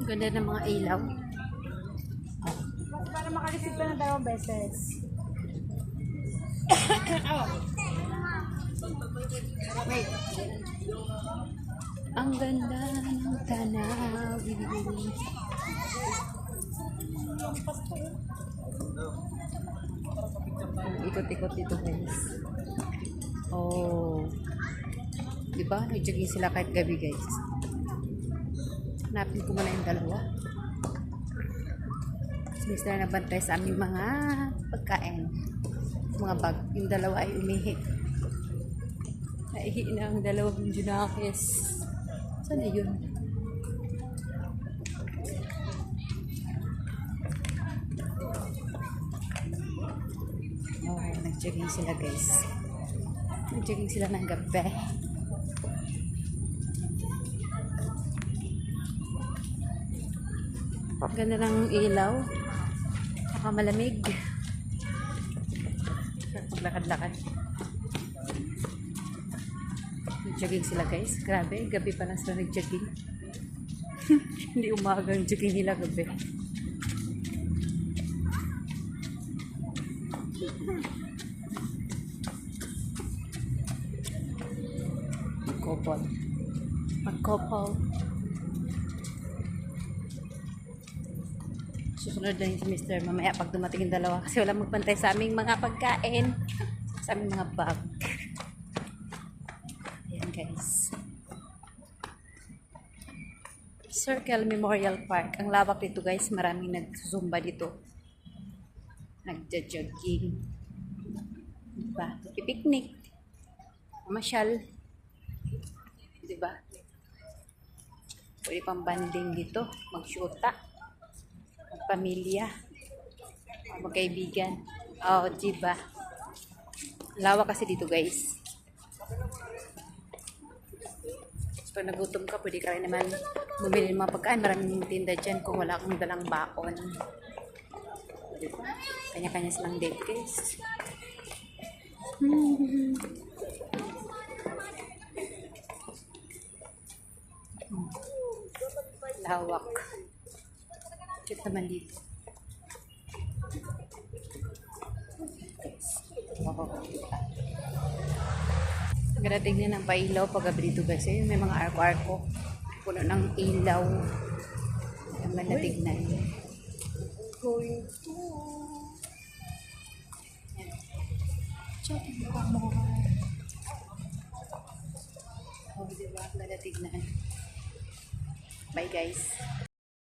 Ganda ng mga ilaw. Para makareceive ka ng 2 beses. Wait. Ang ganda ng tanawin. Ikot-ikot dito guys. Oh. Diba? Nag-jogging sila kahit gabi guys. Hanapin ko muna yung dalawa. Miss na nabantay sa aming mga pagkain. Mga bag. Yung dalawa ay umihi. Naihi na ang dalawang junakis. Saan na yun? Oh, nag-jogging sila guys. Nag-jogging sila ng gabi. Ganda ng ilaw. Saka malamig. Maglakad-lakad. Nag-jogging sila guys. Grabe, gabi pa lang sila nag-jogging. Hindi umaga ang jogging nila gabi. Magkopol. Magkopol. Susunod na yun si Mr. Mamaya pag dumating yung dalawa kasi wala magpantay sa aming mga pagkain. Sa aming mga bag. Ayan guys. Circle Memorial Park. Ang lawak dito guys. Maraming nagsusumba dito. Nagja-jogging. Diba? Pipiknik. Masyal. Diba? Pwede pang banding dito. Mag-shoota. Magpamilya. Magkaibigan. Oh, diba? Lawak kasi dito guys. So, nagutom ka, pwede ka rin naman bumili ng mga pagkain. Maraming tinda dyan kung wala kang dalang baon. Diba? Kanya-kanya silang date guys. Lawak. Cute naman dito. Ganda tignan ng pailaw pag gabi dito kasi may mga arko-arko. Puno ng ilaw. Ang ganda tignan. Going to... Check mo. Oh, diba? Ang ganda tignan. Bye guys.